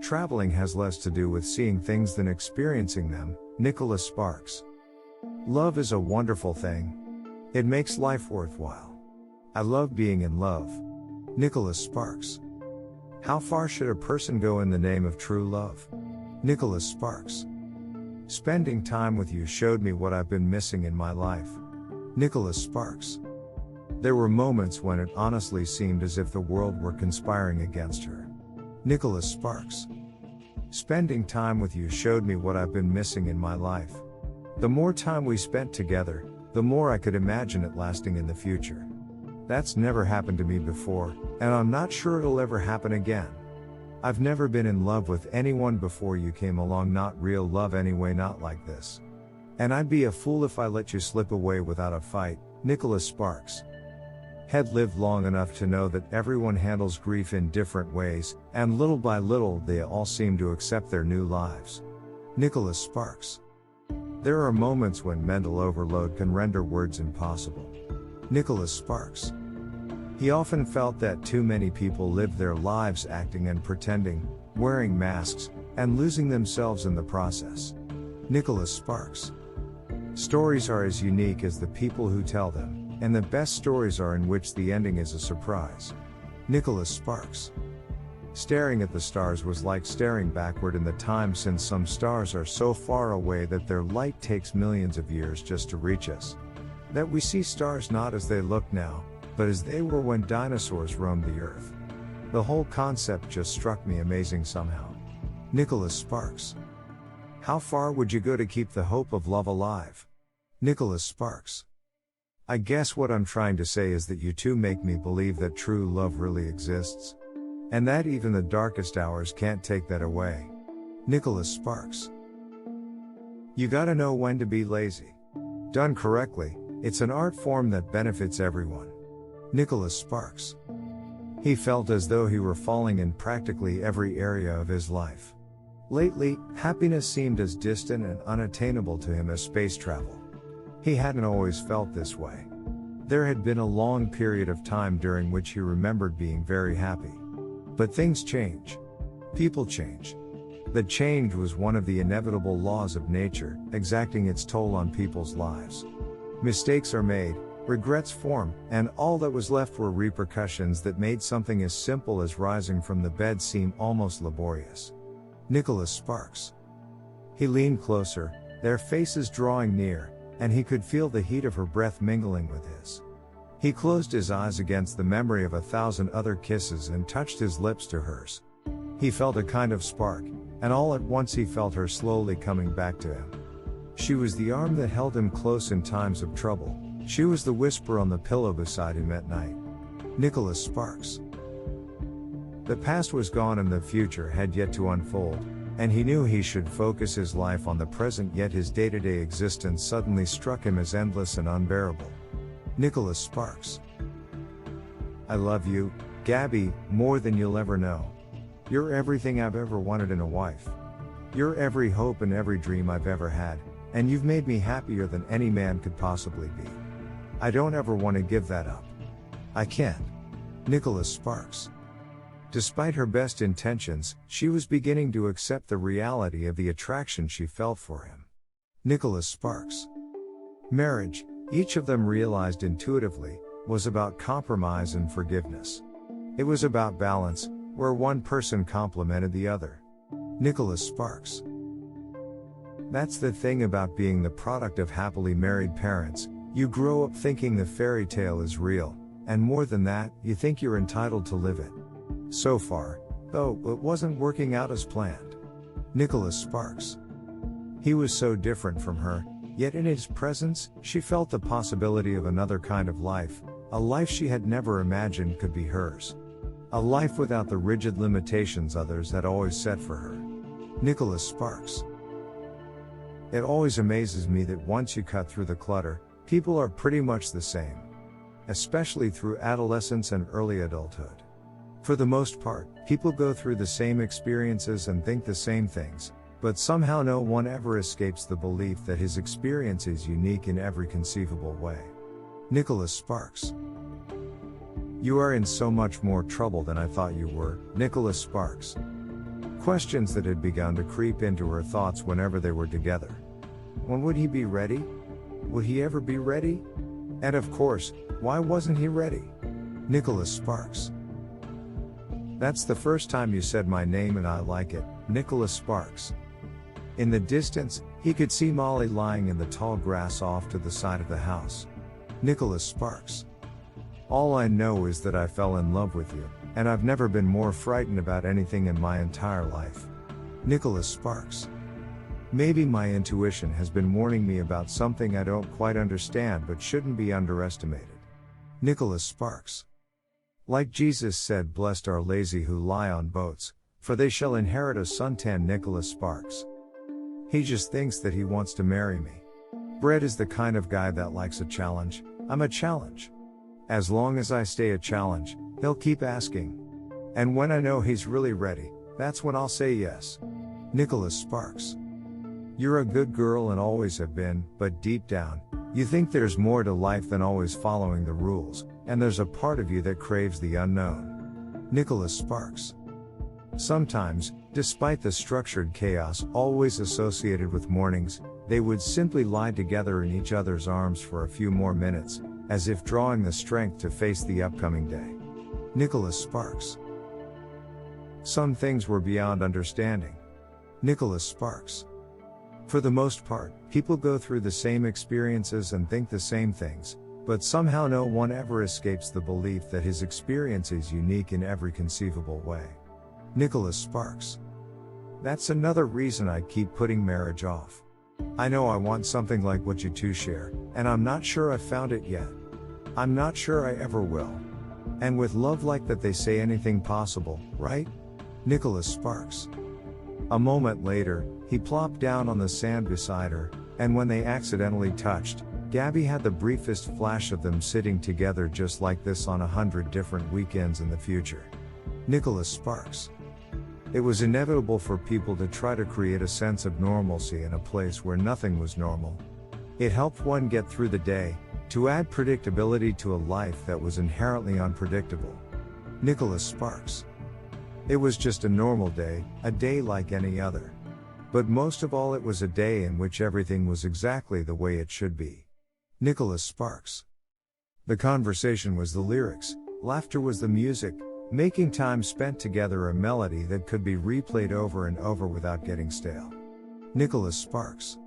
Traveling has less to do with seeing things than experiencing them. Nicholas Sparks. Love is a wonderful thing. It makes life worthwhile. I love being in love. Nicholas Sparks. How far should a person go in the name of true love? Nicholas Sparks. Spending time with you showed me what I've been missing in my life. Nicholas Sparks. There were moments when it honestly seemed as if the world were conspiring against her. Nicholas Sparks. Spending time with you showed me what I've been missing in my life. The more time we spent together, the more I could imagine it lasting in the future. That's never happened to me before, and I'm not sure it'll ever happen again. I've never been in love with anyone before you came along, not real love anyway, not like this. And I'd be a fool if I let you slip away without a fight. Nicholas Sparks. Had lived long enough to know that everyone handles grief in different ways, and little by little they all seem to accept their new lives. Nicholas Sparks. There are moments when mental overload can render words impossible. Nicholas Sparks. He often felt that too many people lived their lives acting and pretending, wearing masks, and losing themselves in the process. Nicholas Sparks. Stories are as unique as the people who tell them, and the best stories are in which the ending is a surprise. Nicholas Sparks. Staring at the stars was like staring backward in the time, since some stars are so far away that their light takes millions of years just to reach us. That we see stars not as they look now, but as they were when dinosaurs roamed the earth. The whole concept just struck me amazing somehow. Nicholas Sparks. How far would you go to keep the hope of love alive? Nicholas Sparks. I guess what I'm trying to say is that you two make me believe that true love really exists. And that even the darkest hours can't take that away. Nicholas Sparks. You gotta know when to be lazy. Done correctly, it's an art form that benefits everyone. Nicholas Sparks. He felt as though he were falling in practically every area of his life. Lately, happiness seemed as distant and unattainable to him as space travel. He hadn't always felt this way. There had been a long period of time during which he remembered being very happy. But things change. People change. The change was one of the inevitable laws of nature, exacting its toll on people's lives. Mistakes are made, regrets form, and all that was left were repercussions that made something as simple as rising from the bed seem almost laborious. Nicholas Sparks. He leaned closer, their faces drawing near, and he could feel the heat of her breath mingling with his. He closed his eyes against the memory of 1,000 other kisses and touched his lips to hers. He felt a kind of spark, and all at once he felt her slowly coming back to him. She was the arm that held him close in times of trouble. She was the whisper on the pillow beside him at night. Nicholas Sparks. The past was gone and the future had yet to unfold, and he knew he should focus his life on the present, yet his day-to-day existence suddenly struck him as endless and unbearable. Nicholas Sparks. I love you, Gabby, more than you'll ever know. You're everything I've ever wanted in a wife. You're every hope and every dream I've ever had, and you've made me happier than any man could possibly be. I don't ever want to give that up. I can't. Nicholas Sparks. Despite her best intentions, she was beginning to accept the reality of the attraction she felt for him. Nicholas Sparks. Marriage, each of them realized intuitively, was about compromise and forgiveness. It was about balance, where one person complemented the other. Nicholas Sparks. That's the thing about being the product of happily married parents. You grow up thinking the fairy tale is real, and more than that, you think you're entitled to live it. So far, though, it wasn't working out as planned. Nicholas Sparks. He was so different from her, yet in his presence, she felt the possibility of another kind of life, a life she had never imagined could be hers. A life without the rigid limitations others had always set for her. Nicholas Sparks. It always amazes me that once you cut through the clutter, people are pretty much the same. Especially through adolescence and early adulthood. For the most part, people go through the same experiences and think the same things, but somehow no one ever escapes the belief that his experience is unique in every conceivable way. Nicholas Sparks. You are in so much more trouble than I thought you were, Nicholas Sparks. Questions that had begun to creep into her thoughts whenever they were together. When would he be ready? Would he ever be ready? And of course, why wasn't he ready? Nicholas Sparks. That's the first time you said my name and I like it, Nicholas Sparks. In the distance, he could see Molly lying in the tall grass off to the side of the house. Nicholas Sparks. All I know is that I fell in love with you, and I've never been more frightened about anything in my entire life. Nicholas Sparks. Maybe my intuition has been warning me about something I don't quite understand but shouldn't be underestimated. Nicholas Sparks. Like Jesus said, blessed are lazy who lie on boats, for they shall inherit a suntan. Nicholas Sparks. He just thinks that he wants to marry me. Brett is the kind of guy that likes a challenge. I'm a challenge. As long as I stay a challenge, he'll keep asking. And when I know he's really ready, that's when I'll say yes. Nicholas Sparks. You're a good girl and always have been, but deep down, you think there's more to life than always following the rules, and there's a part of you that craves the unknown. Nicholas Sparks. Sometimes, despite the structured chaos always associated with mornings, they would simply lie together in each other's arms for a few more minutes, as if drawing the strength to face the upcoming day. Nicholas Sparks. Some things were beyond understanding. Nicholas Sparks. For the most part, people go through the same experiences and think the same things, but somehow no one ever escapes the belief that his experience is unique in every conceivable way. Nicholas Sparks. That's another reason I keep putting marriage off. I know I want something like what you two share, and I'm not sure I've found it yet. I'm not sure I ever will. And with love like that they say anything possible, right? Nicholas Sparks. A moment later, he plopped down on the sand beside her, and when they accidentally touched, Gabby had the briefest flash of them sitting together just like this on 100 different weekends in the future. Nicholas Sparks. It was inevitable for people to try to create a sense of normalcy in a place where nothing was normal. It helped one get through the day, to add predictability to a life that was inherently unpredictable. Nicholas Sparks. It was just a normal day, a day like any other. But most of all, it was a day in which everything was exactly the way it should be. Nicholas Sparks. The conversation was the lyrics, laughter was the music, making time spent together a melody that could be replayed over and over without getting stale. Nicholas Sparks.